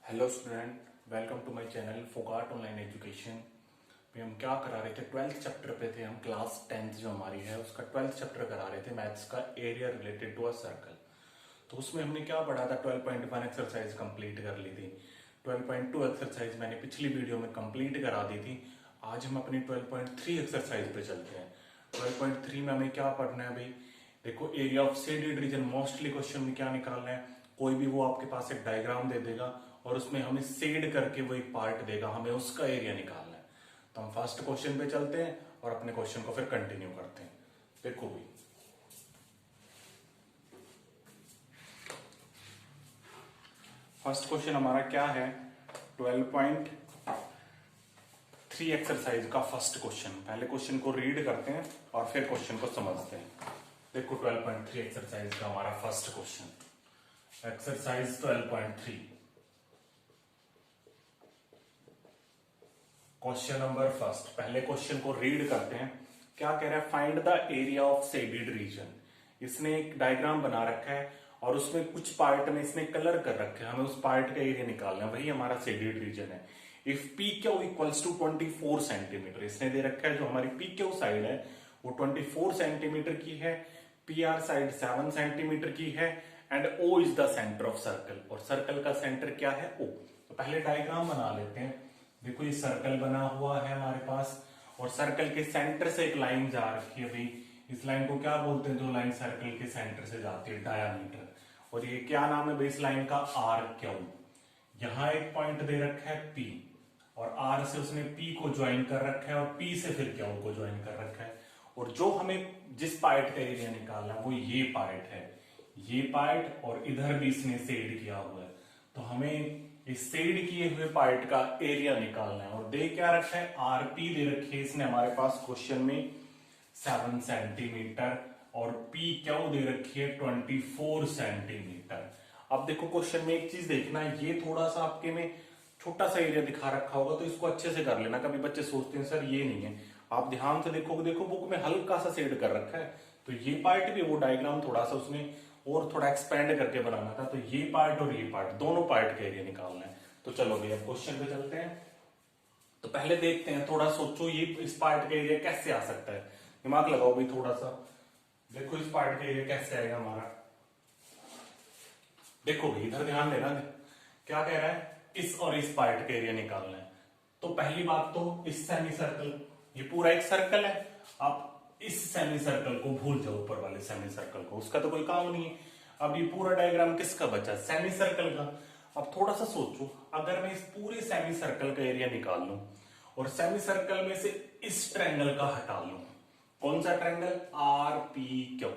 Hello student, welcome to my channel Phogat online education. पे हम क्या करा रहे थे, 12th चैप्टर पे थे हम। क्लास 10th जो हमारी है उसका 12th चैप्टर करा रहे थे, मैथ्स का area related to a circle. तो उसमें हमने क्या पढ़ा था, 12.1 एक्सरसाइज कंप्लीट कर ली थी। 12.2 एक्सरसाइज मैंने पिछली वीडियो में कंप्लीट करा दी थी। आज हम अपनी 12.3 एक्सरसाइज पे चलते हैं। 12.3 में हमें क्या पढ़ना है भाई, देखो area of shaded reason. Mostly question में क्या निकालना है, कोई भी वो आपके पास एक डायग्राम दे देगा और उसमें हमें शेड करके वो एक पार्ट देगा, हमें उसका एरिया निकालना है। तो हम फर्स्ट क्वेश्चन पे चलते हैं और अपने क्वेश्चन को फिर कंटिन्यू करते हैं। देखो भाई, फर्स्ट क्वेश्चन हमारा क्या है, 12.3 एक्सरसाइज का फर्स्ट क्वेश्चन। पहले क्वेश्चन को रीड करते हैं और फिर क्वेश्चन को समझते हैं। देखो 12.3 एक्सरसाइज का हमारा first question, exercise 12.3, question number first. पहले क्वेश्चन को रीड करते हैं। क्या कह रहा है, find the area of shaded reason. इसने एक डायग्राम बना रखा है और उसमें कुछ पार्ट में इसने कलर कर रखा है, हमें उस पार्ट का एरिया निकालना है, वही हमारा शेडेड रीजन है। If P Q equals to 24 centimetre, इसने दे रखा है जो हमारी पी क्यू साइड है वो 24 सेंटीमीटर की है, पी आर साइड 7 सेंटीमीटर की है, and O is the centre of circle, और सर्कल का सेंटर क्या है, ओ। तो पहले डायग्राम बना लेते हैं। देखो ये सर्कल बना हुआ है हमारे पास और सर्कल के सेंटर से एक लाइन जा रखी है भाई। इस लाइन को क्या बोलते हैं, जो लाइन सर्कल के सेंटर से जाती है, डायामीटर। और ये क्या नाम है भाई इस लाइन का, आर क्यू। यहां एक पॉइंट दे रखा है पी और आर से उसने पी को ज्वाइन कर रखा है और पी से फिर क्यू को ज्वाइन कर रखा है। और जो हमें जिस पार्ट का एरिया निकालना है वो ये पार्ट है, ये पार्ट, और इधर भी इसने शेड किया हुआ है। तो हमें इस शेड किए हुए पार्ट का एरिया निकालना है। और दे क्या रखा है, आरपी दे रखी है इसने हमारे पास क्वेश्चन में 7 सेंटीमीटर, और पी क्यू दे रखी है 24 सेंटीमीटर। अब देखो क्वेश्चन में एक चीज देखना है, ये थोड़ा सा आपके में छोटा सा एरिया दिखा रखा होगा तो इसको अच्छे से कर लेना। कभी बच्चे सोचते हैं सर ये नहीं है, आप ध्यान से देखोगे, देखो बुक में हल्का सा शेड कर रखा है। तो ये पार्ट भी, वो डायग्राम थोड़ा सा उसने और थोड़ा एक्सपेंड करके बनाना था, तो ये पार्ट और ये पार्ट, दोनों पार्ट का एरिया निकालना है। तो चलो भैया क्वेश्चन पे चलते हैं। तो पहले देखते हैं, थोड़ा सोचो ये इस पार्ट का एरिया कैसे आ सकता है, दिमाग लगाओ भाई थोड़ा सा। देखो इस पार्ट का एरिया कैसे आएगा हमारा, देखो भाई इधर ध्यान देना, क्या कह रहा है, इस और इस पार्ट का एरिया निकालना है। तो पहली बात तो इस सेमी सर्कल, ये पूरा एक सर्कल है, आप इस सेमी सर्कल को भूल जाओ, ऊपर वाले सेमी सर्कल को, उसका तो कोई काम नहीं है। अब ये पूरा डायग्राम किसका बचा, सेमी सर्कल का। अब थोड़ा सा सोचो, अगर मैं इस पूरे सेमी सर्कल का एरिया निकाल लूं और सेमी सर्कल में से इस ट्रायंगल का हटा लूं, कौन सा ट्रायंगल, आर पी क्यू।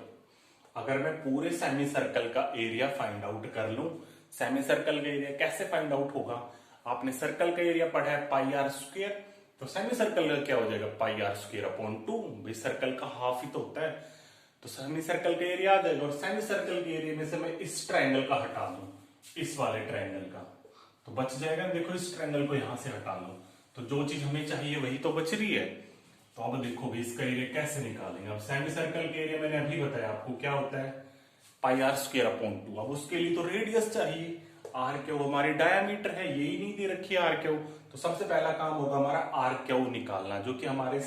अगर मैं पूरे सेमी सर्कल का एरिया फाइंड आउट कर लूं, सेमी सर्कल का एरिया कैसे फाइंड आउट होगा, आपने सर्कल का एरिया पढ़ा है पाई आर स्क्वायर, तो सेमी सर्कल का क्या हो जाएगा, पाई आर स्क्वायर अपॉन 2। भाई सर्कल का हाफ ही तो होता है, तो सेमी सर्कल का एरिया आ जाएगा। और सेमी सर्कल के एरिया में से मैं इस ट्रायंगल का हटा दूं, इस वाले ट्रायंगल का, तो बच जाएगा। देखो इस ट्रायंगल को यहां से हटा लो, तो जो चीज हमें चाहिए वही तो बच रही है। तो अब देखो भाई इसका एरिया कैसे निकालेंगे। अब सेमी सर्कल के एरिया मैंने अभी बताया आपको क्या होता है, पाई आर स्क्वायर अपॉन 2। अब उसके लिए तो रेडियस चाहिए, आर क्यू हमारी डायामीटर है, यही नहीं दे रखी है आर क्यू। तो सबसे पहला काम होगा हमारा आर क्यू निकालना, जो कि हमारे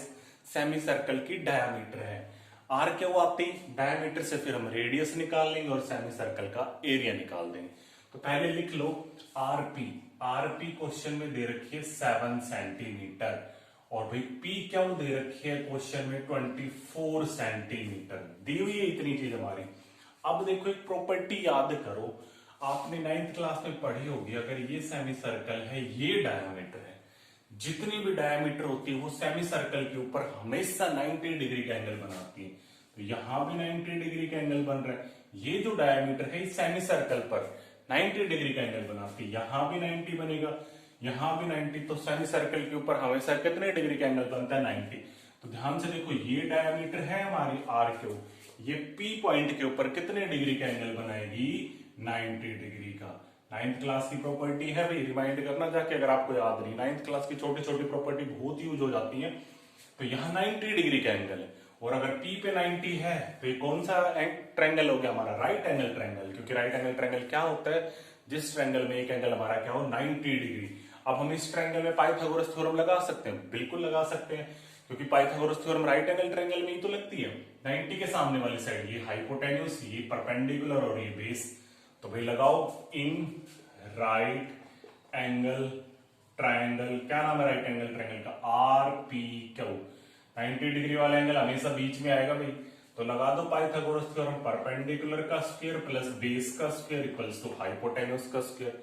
सेमी सर्कल की डायामीटर है। आर क्यू आती डायामीटर से फिर हम रेडियस निकाल लेंगे और सेमी सर्कल का एरिया निकाल देंगे। तो पहले लिख लो आरपी। आरपी क्वेश्चन में दे रखी है 7 सेंटीमीटर, और भाई पी क्यू दे रखी है क्वेश्चन में 24 सेंटीमीटर, दी हुई है इतनी चीज हमारी। अब देखो एक प्रॉपर्टी याद करो, आपने 9th क्लास में पढ़ी होगी, अगर ये सेमी सर्कल है, ये डायमीटर है, जितनी भी डायमीटर होती है वो सेमी सर्कल के ऊपर हमेशा 90 डिग्री का एंगल बनाती है। तो यहां भी 90 डिग्री का एंगल बन रहा है, ये जो डायमीटर है इस सेमी सर्कल पर 90 डिग्री का एंगल बनाती है, यहां भी 90 बनेगा, यहां भी 90। तो सेमी सर्कल के ऊपर हमेशा कितने डिग्री का एंगल बनता है, 90। तो ध्यान से देखो, ये डायमीटर है हमारी आर क्यू, ये पी पॉइंट के ऊपर कितने डिग्री का एंगल बनाएगी, 90 डिग्री का। 9th क्लास की प्रॉपर्टी है भाई, रिमाइंड करना जाके अगर आपको याद नहीं। 9th क्लास की छोटी छोटी प्रॉपर्टी बहुत यूज हो जाती है। तो यहाँ 90 डिग्री का एंगल है, और अगर पी पे 90 है तो ये कौन सा ट्रायंगल हो गया हमारा, राइट एंगल ट्रायंगल। क्योंकि राइट एंगल ट्रायंगल क्या होता है, जिस ट्रायंगल में एक एंगल हमारा क्या हो 90 डिग्री। अब हम इस ट्रायंगल में पाइथागोरस थ्योरम लगा सकते हैं, बिल्कुल लगा सकते हैं, क्योंकि Pythagoras theorem right angle triangle में ही तो लगती है। 90 के सामने वाली साइड ये हाइपोटेन्यूज, ये परपेंडिकुलर और ये बेस, तो भाई लगाओ इन राइट एंगल ट्रायंगल, क्या नाम है राइट एंगल ट्रायंगल का, आर पी क्यू। 90 डिग्री वाला एंगल हमेशा बीच में आएगा भाई, तो लगा दो पाइथागोरस थ्योरम, परपेंडिकुलर का स्क्वायर प्लस बेस का स्क्वायर इक्वल्स टू हाइपोटेन्यूज का स्क्वायर।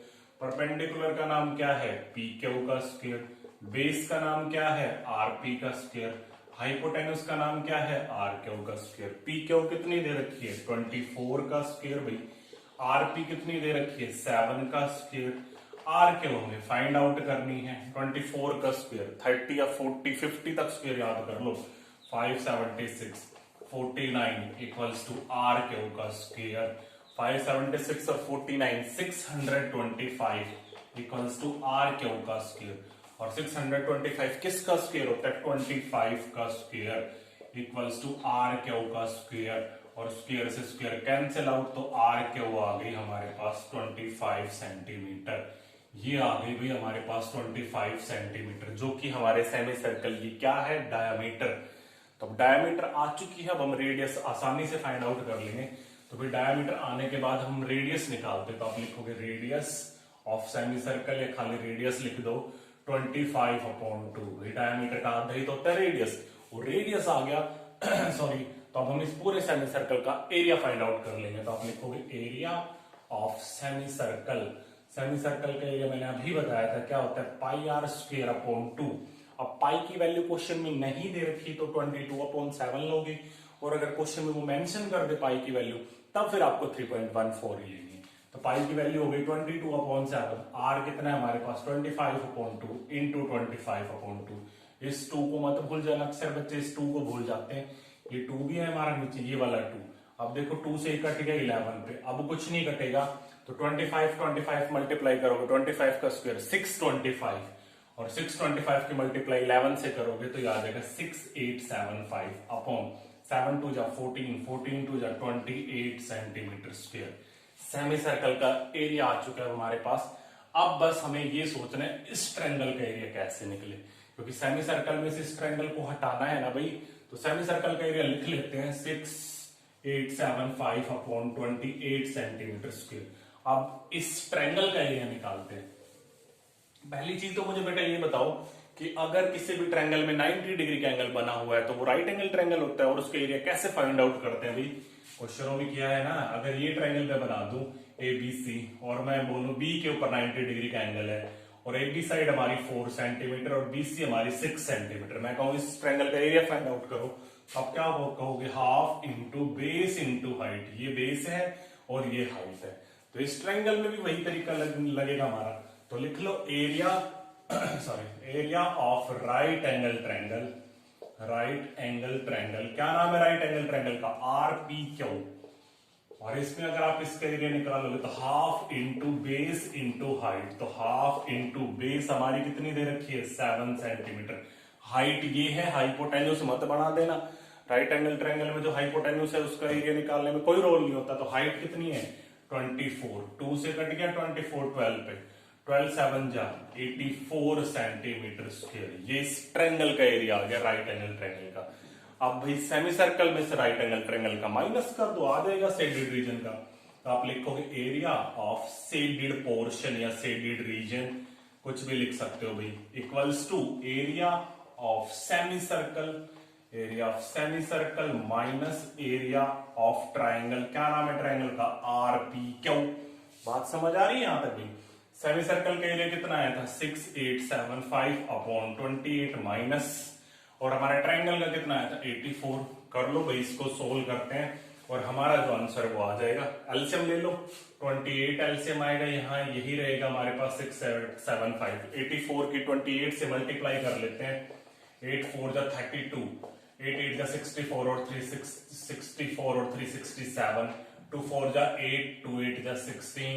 परपेंडिकुलर का नाम क्या है, पी क्यू का स्क्वायर, बेस का नाम क्या है, आर पी का स्क्वायर, हाइपोटेन्यूज का नाम क्या है, आर क्यू का स्क्वायर। पी क्यू कितनी दे रखी है 24 का स्क्वायर भाई, आर पी कितनी दे रखी है 7 का स्क्वायर, आर क्यू हमें फाइंड आउट करनी है 24 का स्क्वायर, 30 या 40 50 तक स्क्वायर याद कर लो, 576 49 इक्वल्स टू आर क्यू का स्क्वायर। 576 और 49 625 इक्वल्स टू आर क्यू का स्क्वायर, और 625 किसका स्क्वायर होता है 25 का square equals to R Q का स्क्वायर, और स्क्वायर से स्क्वायर कैंसिल आउट, तो आर क्यू आ गई हमारे पास 25 सेंटीमीटर। ये आ गई भाई हमारे पास 25 सेंटीमीटर, जो कि हमारे सेमी सर्कल की क्या है डायमीटर। तो डायमीटर आ चुकी है, अब हम रेडियस आसानी से फाइंड आउट कर लेंगे। तो फिर डायमीटर आने के बाद हम रेडियस निकालते, तो आप लिखोगे रेडियस ऑफ सेमी सर्कल, या खाली रेडियस लिख दो 25/2। डायमीटर का आधा ही तो होता है रेडियस, वो रेडियस आ गया सॉरी। तो अब हम इस पूरे सेमी सर्कल का एरिया फाइंड आउट कर लेंगे, तो आप लिखोगे area of semi circle. Semi circle का एरिया मैंने अभी बताया था क्या होता है, पाई आर स्क्वायर अपॉन 2। अब पाई की वैल्यू क्वेश्चन में नहीं दे रखी तो 22/7 लोगे, और अगर क्वेश्चन में वो मेंशन कर दे पाई की वैल्यू, तब फिर आपको 3.14 ही लेंगे। तो पाई की वैल्यू हो गई 22/7, आर कितना है हमारे पास 25/2 इंटू 25/2। इस 2 को मत भूल जाना, अक्सर बच्चे इस 2 को भूल जाते हैं। ये 2 भी है हमारा नीचे, ये वाला 2। अब देखो 2 से कट गया 11 पे, अब कुछ नहीं कटेगा, तो 25 मल्टीप्लाई करोगे 25 का स्क्वायर 625, और 625 की मल्टीप्लाई 11 से करोगे तो ये आ जाएगा 6875 अपॉन 7 2 जा 14, 14 2 जा 28 सेंटीमीटर स्क्वायर। सेमी सर्कल का एरिया आ चुका है हमारे पास। अब बस हमें ये सोचना है इस ट्रायंगल का एरिया कैसे निकले, क्योंकि सेमी सर्कल में से इस ट्रायंगल को हटाना है ना भाई। तो सेमी सर्कल का एरिया लिख लेते हैं 6875 अपॉन 28 सेंटीमीटर स्क्वायर। अब इस ट्रायंगल का एरिया निकालते हैं। पहली चीज तो मुझे बेटा ये बताओ कि अगर किसी भी ट्रायंगल में 90 डिग्री का एंगल बना हुआ है तो वो राइट एंगल ट्रायंगल होता है, और उसका एरिया कैसे फाइंड आउट करते हैं भाई। क्वेश्चनों में किया है ना, अगर ये ट्रायंगल मैं बना दूं ABC, और मैं बोलूं B के ऊपर 90 डिग्री का एंगल है, और AB साइड हमारी 4 सेंटीमीटर और BC हमारी 6 सेंटीमीटर, मैं कहूं इस ट्रायंगल का एरिया फाइंड आउट करो, अब क्या कहोगे half into base into height. ये बेस है और ये हाइट है, तो इस ट्रायंगल में भी वही तरीका लगेगा हमारा। तो लिख लो area sorry area of right angle triangle. Right angle triangle क्या नाम है राइट एंगल ट्रायंगल का, RPQ। और इसमें अगर आप इसका एरिया निकालोगे तो half into base into height, तो हाफ इंटू बेस हमारी कितनी दे रखी है 7 सेंटीमीटर। हाइट ये है, हाइपोटेन्यूज मत बना देना। राइट एंगल ट्रायंगल में जो हाइपोटेन्यूज है उसका एरिया निकालने में कोई रोल नहीं होता। तो हाइट कितनी है 24, 2 से कट गया 24, 12 पे 12 7 जा 84 सेंटीमीटर स्क्वायर। ये इस ट्रायंगल का एरिया आ गया राइट एंगल ट्रायंगल का। अब भाई सेमी सर्कल में से राइट एंगल ट्रायंगल का माइनस कर दो, आ जाएगा शेडेड रीजन का। तो आप लिखोगे एरिया ऑफ शेडेड पोर्शन या शेडेड रीजन, कुछ भी लिख सकते हो भाई, equals to area of semi circle, area of semi circle minus area of triangle. क्या नाम है ट्रायंगल का, RPQ। बात समझ आ रही है यहां तक भी। सेमी सर्कल का एरिया कितना आया था 6875 अपॉन 28 माइनस, और हमारा ट्रायंगल का कितना आया था 84। कर लो भाई, इसको सोल्व करते हैं और हमारा जो आंसर वो आ जाएगा। एलसीएम ले लो, 28 एलसीएम आएगा, यहाँ यही रहेगा हमारे पास 675। 84 की 28 से मल्टीप्लाई कर लेते हैं, 8 4 जा 32, 8 8 जा 64 और 3 64 और 3 67, 2 4 जा 8, 2 8 जा 16,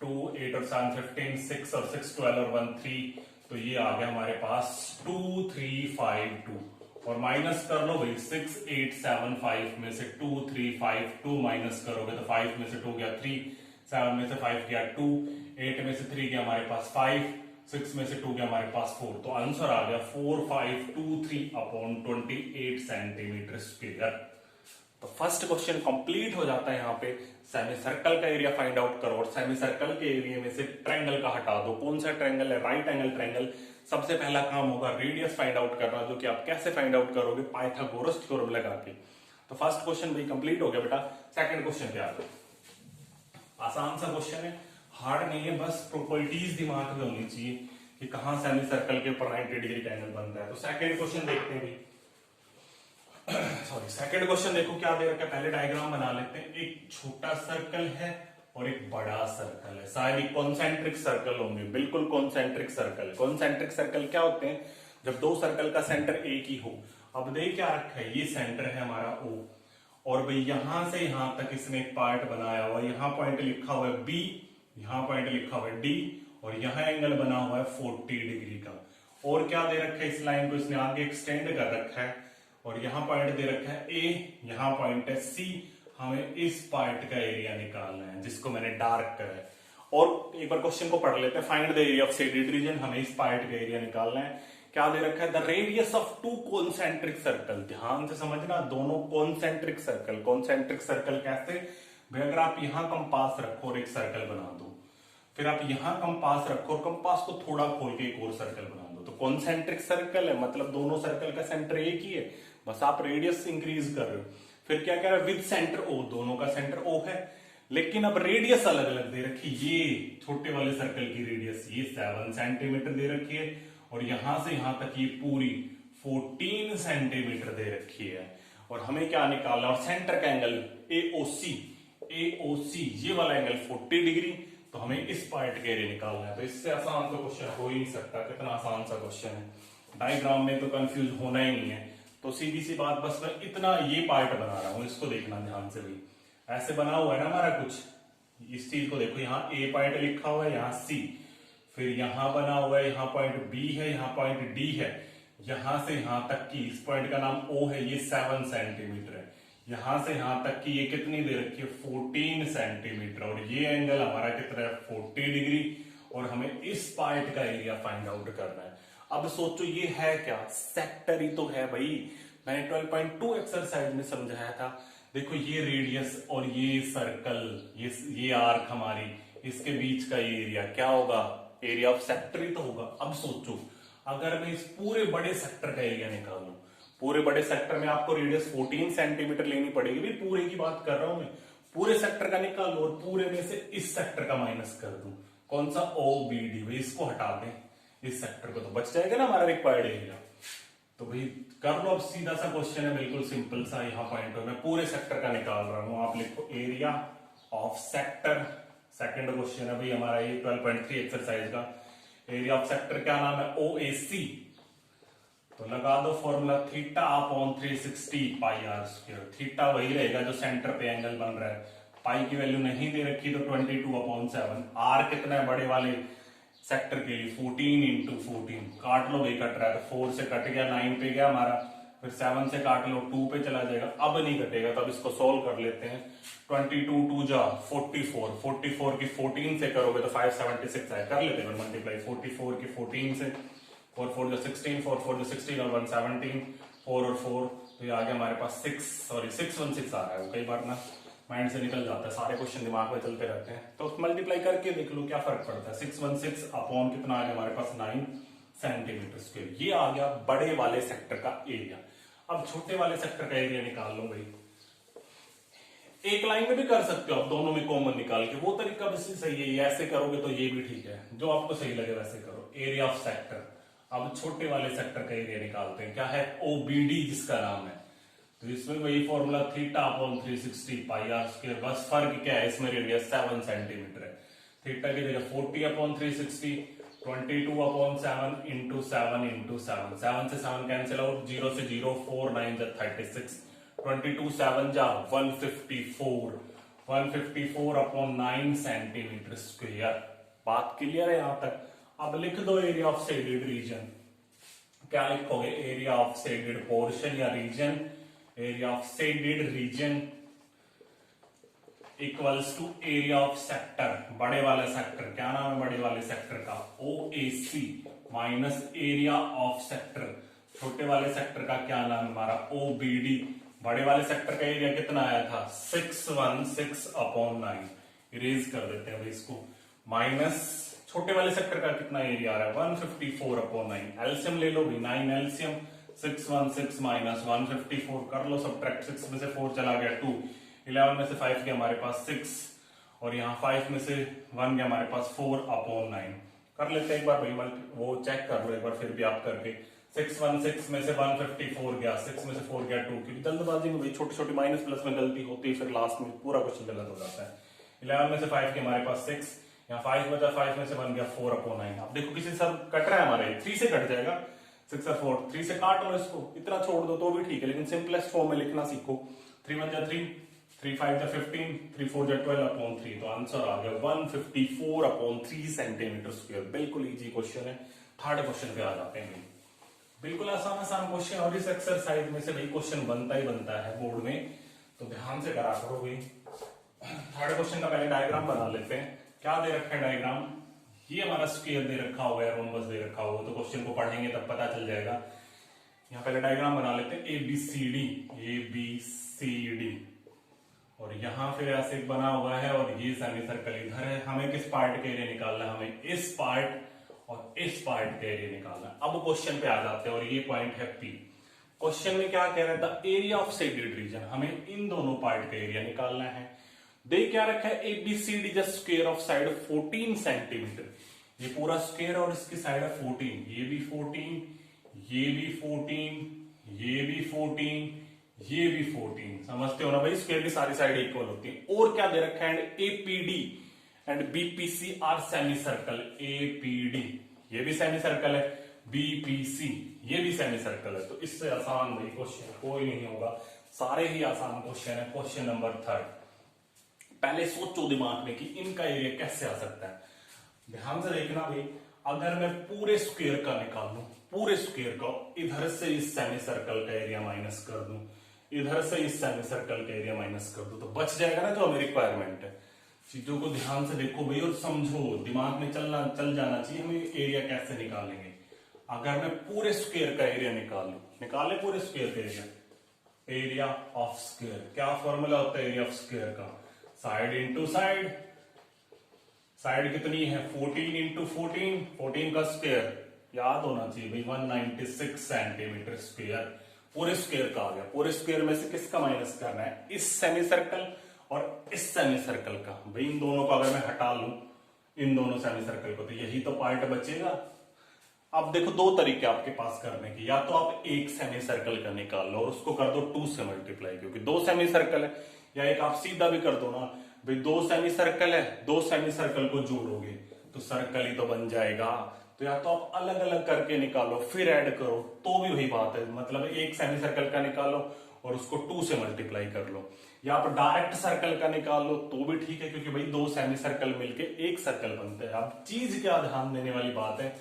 2 8 और 7 15, 6 और 6 12 और 1 3। तो ये आ गया हमारे पास 2352, और माइनस कर लो भाई 6875 में से 2352 माइनस करोगे तो 5 में से 2 गया 3, 7 में से 5 गया 2, 8 में से 3 गया हमारे पास 5, 6 में से 2 गया हमारे पास 4, तो आंसर आ गया 4523/28 सेंटीमीटर स्क्वायर। तो फर्स्ट क्वेश्चन कंप्लीट हो जाता है। यहाँ पे सेमी सर्कल का एरिया फाइंड आउट करो और सेमी सर्कल के एरिया में से ट्रायंगल का हटा दो। कौन सा ट्रायंगल है? Right angle triangle. सबसे पहला काम होगा रेडियस फाइंड आउट करना, जो कि आप कैसे फाइंड आउट करोगे? पाइथागोरस थ्योरम लगा के। तो फर्स्ट क्वेश्चन भाई कंप्लीट हो गया बेटा। सेकंड क्वेश्चन पे आ जाओ। आसान सा क्वेश्चन है, हार्ड नहीं है, बस प्रॉपर्टीज दिमाग में होनी चाहिए कि कहां सेमी सर्कल के ऊपर 90 डिग्री का एंगल बनता है। तो सेकंड क्वेश्चन देखते हैं। सॉरी, सेकंड क्वेश्चन देखो क्या दे रखा है। पहले डायग्राम बना लेते हैं। एक छोटा सर्कल है और एक बड़ा सर्कल है, शायद कॉन्सेंट्रिक सर्कल होंगे। बिल्कुल कॉन्सेंट्रिक सर्कल। कॉन्सेंट्रिक सर्कल क्या होते हैं? जब दो सर्कल का सेंटर एक ही हो। अब देख क्या रखा है, ये सेंटर है हमारा O, और भाई यहां से यहां तक इसने एक पार्ट बनाया हुआ है। यहां पॉइंट लिखा हुआ है B, यहां पॉइंट लिखा हुआ है D, और यहां एंगल बना हुआ है 40 डिग्री का। और क्या दे रखा है, इस लाइन को इसने आगे एक्सटेंड कर रखा है, और यहां पॉइंट दे रखा है A, यहां पॉइंट है C। हमें इस पार्ट का एरिया निकालना है, जिसको मैंने डार्क करा है। और एक बार क्वेश्चन को पढ़ लेते हैं। Find the area of shaded reason. हमें इस पार्ट का एरिया निकालना है। क्या दे रखा है? The radius of to concentric circle. ध्यान से समझना, दोनों कॉन्सेंट्रिक सर्कल। कॉन्सेंट्रिक सर्कल कैसे? भाई अगर आप यहां कंपास रखो और एक सर्कल बना दो, फिर आप यहां कंपास रखो और कंपास को थोड़ा खोल के एक और सर्कल बना दो, तो कॉन्सेंट्रिक सर्कल है। मतलब दोनों सर्कल का सेंटर एक ही है, बस आप रेडियस इंक्रीज कर रहे हो। फिर क्या कह रहा है? विद सेंटर O, दोनों का सेंटर O है, लेकिन अब रेडियस अलग अलग दे रखी। ये छोटे वाले सर्कल की रेडियस ये 7 सेंटीमीटर दे रखी है, और यहां से यहां तक ये पूरी 14 सेंटीमीटर दे रखी है। और हमें क्या निकालना है? और सेंटर का एंगल AOC ये वाला एंगल 40 डिग्री। तो हमें इस पार्ट के एरिया निकालना है। तो इससे आसान तो क्वेश्चन हो ही नहीं सकता। कितना आसान सा क्वेश्चन है। डायग्राम में तो कंफ्यूज होना ही नहीं है। तो सीधी सी बात, बस मैं इतना ये पार्ट बना रहा हूं, इसको देखना ध्यान से भी। ऐसे बना हुआ है ना हमारा कुछ, इस चीज को देखो। यहाँ A पॉइंट लिखा हुआ है, यहाँ C, फिर यहां बना हुआ है, यहाँ पॉइंट B है, यहाँ पॉइंट D है। यहां से यहां तक की, इस पॉइंट का नाम O है, ये 7 सेंटीमीटर है। यहां से यहां तक की ये कितनी दे रखी है? 14 सेंटीमीटर। और ये एंगल हमारा कितना है? 40 डिग्री। और हमें इस पार्ट का एरिया फाइंड आउट करना है। अब सोचो ये है क्या? सेक्टर ही तो है भाई। मैंने 12.2 एक्सरसाइज में समझाया था। देखो ये रेडियस और ये सर्कल, ये आर्क हमारी, इसके बीच का ये एरिया क्या होगा? एरिया ऑफ सेक्टर ही तो होगा। अब सोचो अगर मैं इस पूरे बड़े सेक्टर का एरिया निकालूं, पूरे बड़े सेक्टर में आपको रेडियस 14 सेंटीमीटर लेनी पड़ेगी। भाई पूरे की बात कर रहा हूं मैं। पूरे सेक्टर का निकालो और पूरे में से इस सेक्टर का माइनस कर दूं। कौन सा? OBD। भाई इसको हटा दें, इस सेक्टर को, तो बच जाएगा ना हमारा रिक्वायर्ड एरिया। तो भाई कर लो। अब सीधा सा क्वेश्चन है, बिल्कुल सिंपल सा। यहाँ पॉइंट मैं पूरे सेक्टर का निकाल रहा हूं। आप लिखो area of sector. Second question है भाई हमारा ये 12.3 एक्सरसाइज का। एरिया ऑफ सेक्टर क्या नाम है? OAC। तो लगा दो फॉर्मूला, θ/360 πr²। थीटा वही रहेगा जो सेंटर पे एंगल बन रहा है। पाई की वैल्यू नहीं दे रखी, तो 22/7। आर कितना है बड़े वाले सेक्टर के लिए? 14 × 14। काट लो भाई, कट रहा है तो 4 से कट गया, 9 पे गया हमारा, फिर 7 से काट लो 2 पे चला जाएगा। अब नहीं कटेगा, तब इसको सोल्व कर लेते हैं। 22 2 जा 44, 44 की 14 से करोगे तो 576 आए। कर लेते हैं मल्टीप्लाई 44 की 14 से। 4 4 जो 16, 4 4 जो 16 और 1 17, 4 और 4, तो ये आ गया हमारे पास 616 आ रहा है। कई बार ना माइंड से निकल जाता है, सारे क्वेश्चन दिमाग में चलते रहते हैं। तो मल्टीप्लाई करके देख लो क्या फर्क पड़ता है। 616 अपॉन कितना आ गया हमारे पास? 9 सेंटीमीटर स्क्वायर। ये आ गया बड़े वाले सेक्टर का एरिया। अब छोटे वाले सेक्टर का एरिया निकाल लो भाई। एक लाइन में भी कर सकते हो आप, दोनों में कॉमन निकाल के। वो तरीका भी सही है, ये ऐसे करोगे तो ये भी ठीक है। जो आपको सही लगे वैसे करो। Area of sector. अब छोटे वाले सेक्टर का एरिया निकालते हैं। क्या है? OBD जिसका नाम है। तो इसमें वही फॉर्मूला θ/360 πr²। बस फर्क क्या है, इसमें रेडियस 7 सेंटीमीटर है। थीटा की जगह 40/360, 22/7 × 7 × 7। 7 से 7 कैंसिल आउट, 0 से 0, 4 9 जा 36, 22 7 जा 154, 154/9 सेंटीमीटर स्क्वायर। बात क्लियर है यहां तक? अब लिख दो एरिया ऑफ शेडेड रीजन। क्या लिखोगे? एरिया ऑफ शेडेड पोर्शन या region. Area of shaded region. Equals to area of sector, बड़े वाले सेक्टर, क्या नाम है बड़े वाले सेक्टर का, OAC minus area of sector, छोटे वाले सेक्टर का क्या नाम है हमारा, OBD। बड़े वाले सेक्टर का एरिया कितना आया था 616/9, इरेज कर देते हैं भाई इसको, माइनस छोटे वाले सेक्टर का कितना एरिया आ रहा है 154/9, एलसीएम ले लो भाई, 9 एलसीएम, 616 माइनस 154 कर लो सब्ट्रैक्ट, 6 में से 4 चला गया 2, 11 में से 5 गया हमारे पास 6, और यहाँ 5 में से 1 गया हमारे पास 4/9। कर लेते हैं एक बार भाई, वो चेक कर लो एक बार फिर भी आप करके, 616 में से 154 गया, 6 में से 4 गया 2, क्योंकि जल्दबाजी में भाई छोटी छोटी माइनस प्लस में गलती होती है, फिर लास्ट में पूरा क्वेश्चन गलत हो जाता है। 11 में से 5 के हमारे पास 6, यहाँ 5 बचा, 5 में से 1 गया 4/9। अब देखो किसी से कट रहा है हमारे 3 से कट जाएगा, 6 और 4, 3 से काट लो इसको, इतना छोड़ दो तो भी ठीक है, लेकिन सिंपलेस्ट फॉर्म में लिखना सीखो। 3 1 जा 3, 3 5 जा 15, 3 4 जा 12/3, तो आंसर आ गया 154/3 सेंटीमीटर स्क्वायर। बिल्कुल इजी क्वेश्चन है। थर्ड क्वेश्चन पे आ जाते हैं। बिल्कुल आसान क्वेश्चन, और इस एक्सरसाइज में से भाई क्वेश्चन बनता ही बनता है बोर्ड में, तो ध्यान से करा करो भाई। थर्ड क्वेश्चन का पहले डायग्राम बना लेते हैं। क्या दे रखा है डायग्राम, ये हमारा स्क्वायर दे रखा हुआ है, रोम्बस दे रखा हुआ है, तो क्वेश्चन को पढ़ेंगे तब पता चल जाएगा। यहाँ पहले डायग्राम बना लेते हैं, ABCD, और यहाँ फिर ऐसे एक बना हुआ है, और ये सेमी सर्कल इधर है। हमें किस पार्ट के एरिया निकालना है, हमें इस पार्ट और इस पार्ट के एरिया निकालना है। अब क्वेश्चन पे आ जाते हैं, और ये पॉइंट है P। क्वेश्चन में क्या कह रहा था, एरिया ऑफ शेडेड रीजन, हमें इन दोनों पार्ट का एरिया निकालना है। दे क्या रखा है, ABCD the square of side 14 centimetre, ये पूरा स्क्वायर और इसकी साइड है 14, ये भी 14, ये भी 14, ये भी 14, ये भी 14, समझते हो ना भाई, स्क्वायर की सारी साइड इक्वल होती है। और क्या दे रखा है, APD and BPC are semi circle, APD ये भी सेमी सर्कल है, BPC ये भी सेमी सर्कल है। तो इससे आसान भाई क्वेश्चन कोई नहीं होगा, सारे ही आसान क्वेश्चन है। क्वेश्चन नंबर 3, पहले सोचो दिमाग में कि इनका एरिया कैसे आ सकता है। ध्यान से देखना भाई, अगर मैं पूरे स्क्वायर का निकाल लूं, पूरे स्क्वायर का, इधर से इस सेमी सर्कल का एरिया माइनस कर दूं, इधर से इस सेमी सर्कल का एरिया माइनस कर दूं, तो बच जाएगा ना जो हमें रिक्वायरमेंट है। चीजों को ध्यान से देखो भाई और समझो, दिमाग में चल जाना चाहिए हमें एरिया कैसे निकालेंगे। अगर मैं पूरे स्क्वायर का एरिया निकाले पूरे स्क्वायर का एरिया ऑफ स्क्वायर, क्या फॉर्मूला होता है एरिया ऑफ स्क्वायर का, साइड इंटू साइड, साइड कितनी है 14 इंटू 14, 14 का स्क्वायर याद होना चाहिए भाई 196 सेंटीमीटर स्क्वायर, पूरे स्क्वायर का आ गया। पूरे स्क्वायर में से किसका माइनस करना है, इस सेमी सर्कल और इस सेमी सर्कल का। भाई इन दोनों को अगर मैं हटा लूं, इन दोनों सेमी सर्कल को, तो यही तो पार्ट बचेगा। अब देखो दो तरीके आपके पास करने के, या तो आप एक सेमी सर्कल का निकाल लो और उसको कर दो 2 से मल्टीप्लाई, क्योंकि 2 सेमी सर्कल है, या एक आप सीधा भी कर दो ना भाई, 2 सेमी सर्कल है, 2 सेमी सर्कल को जोड़ोगे तो सर्कल ही तो बन जाएगा। तो या तो आप अलग अलग करके निकालो फिर ऐड करो, तो भी वही बात है, मतलब एक सेमी सर्कल का निकालो और उसको 2 से मल्टीप्लाई कर लो, या आप डायरेक्ट सर्कल का निकाल लो तो भी ठीक है, क्योंकि भाई 2 सेमी सर्कल मिलके एक सर्कल बनते हैं। अब चीज क्या ध्यान देने वाली बात है,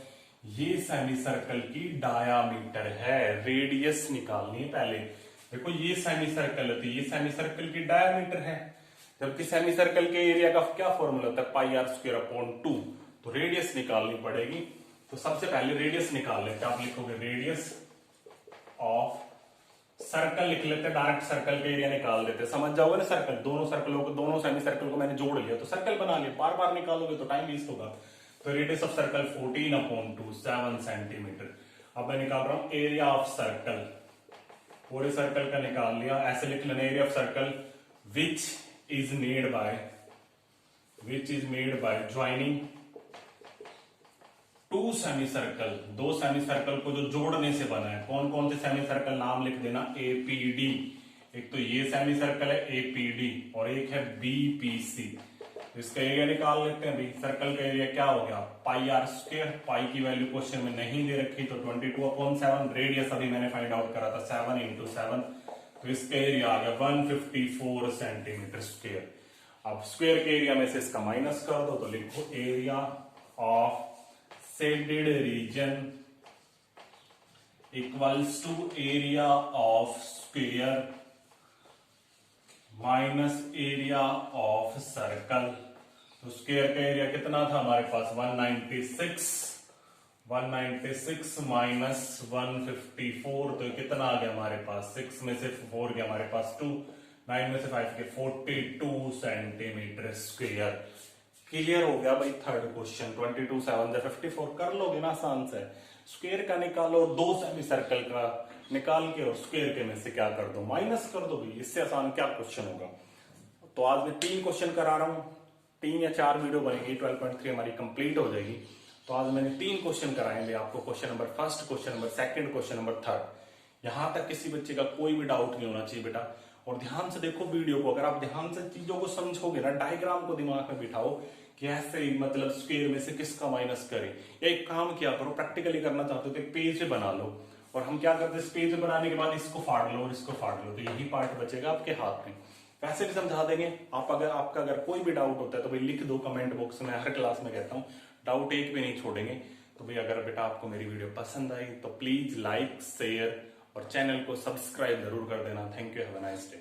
ये सेमी सर्कल की डायामीटर है, रेडियस निकालनी है पहले। देखो ये सेमी सर्कल है, तो ये सेमी सर्कल की डायामीटर है, जबकि सेमी सर्कल के एरिया का क्या फॉर्मूला होता है, πr²/2, तो रेडियस निकालनी पड़ेगी। तो सबसे पहले रेडियस निकाल लेते हैं, आप लिखोगे रेडियस ऑफ सर्कल, लिख लेते हैं, डायरेक्ट सर्कल का एरिया निकाल देते हैं, समझ जाओगे ना। सर्कल, दोनों सर्कलों को, दोनों सेमी सर्कल को मैंने जोड़ लिया तो सर्कल बना लिया, बार बार निकालोगे तो टाइम वेस्ट होगा। तो रेडियस ऑफ सर्कल 14/2, 7 सेंटीमीटर। अब मैं निकाल रहा हूं एरिया ऑफ सर्कल, पूरे सर्कल का निकाल लिया। ऐसे लिख लेना, area of circle which is made by joining 2 semi circle, 2 semi circle को जो जोड़ने से बना है। कौन कौन से सेमी सर्कल, नाम लिख देना, APD, एक तो ये सेमी सर्कल है APD और एक है BPC। इसका एरिया निकाल लेते हैं भाई। सर्कल का एरिया क्या हो गया, πr², पाई की वैल्यू क्वेश्चन में नहीं दे रखी तो 22/7, रेडियस अभी मैंने फाइंड आउट करा था 7 × 7, तो इसका एरिया आ गया 154 सेंटीमीटर स्क्वायर। अब स्क्वायर के एरिया में से इसका माइनस कर दो, तो लिखो area of shaded region equals to area of square minus area of circle. तो स्क्वायर का एरिया कितना था हमारे पास 196 माइनस 154, तो कितना आ गया हमारे पास, 6 में से 4 गया हमारे पास 2, 9 में से 5 के 42 सेंटीमीटर स्क्वायर। क्लियर हो गया भाई थर्ड क्वेश्चन। 22 7 54 कर लोगे ना आसान से। स्क्वायर का निकालो, दो सेमी सर्कल का निकाल के और स्क्वायर के में से क्या कर दो, माइनस कर दो भाई। इससे आसान क्या क्वेश्चन होगा। तो आज मैं 3 क्वेश्चन करा रहा हूं, 3 या 4 वीडियो बनेगी, 12.3 हमारी कंप्लीट हो जाएगी। तो आज मैंने 3 क्वेश्चन कराएंगे आपको, question number first, question number second, question number third. यहां तक किसी बच्चे का कोई भी डाउट नहीं होना चाहिए बेटा। और ध्यान से देखो वीडियो को, अगर आप ध्यान से चीजों को समझोगे ना, डायग्राम को दिमाग में बिठाओ कि ऐसे मतलब स्क्वायर में से किसका माइनस करें। या एक काम किया करो, प्रैक्टिकली करना चाहते हो तो एक पेज बना लो, और हम क्या करते हैं, इस पेज बनाने के बाद इसको फाड़ लो और इसको फाड़ लो, तो यही पार्ट बचेगा आपके हाथ में। वैसे भी समझा देंगे आप। अगर आपका अगर कोई भी डाउट होता है तो भाई लिख दो कमेंट बॉक्स में, हर क्लास में कहता हूँ डाउट एक भी नहीं छोड़ेंगे। तो भाई अगर बेटा आपको मेरी वीडियो पसंद आई तो प्लीज लाइक, शेयर और चैनल को सब्सक्राइब जरूर कर देना। Thank you, have a nice day.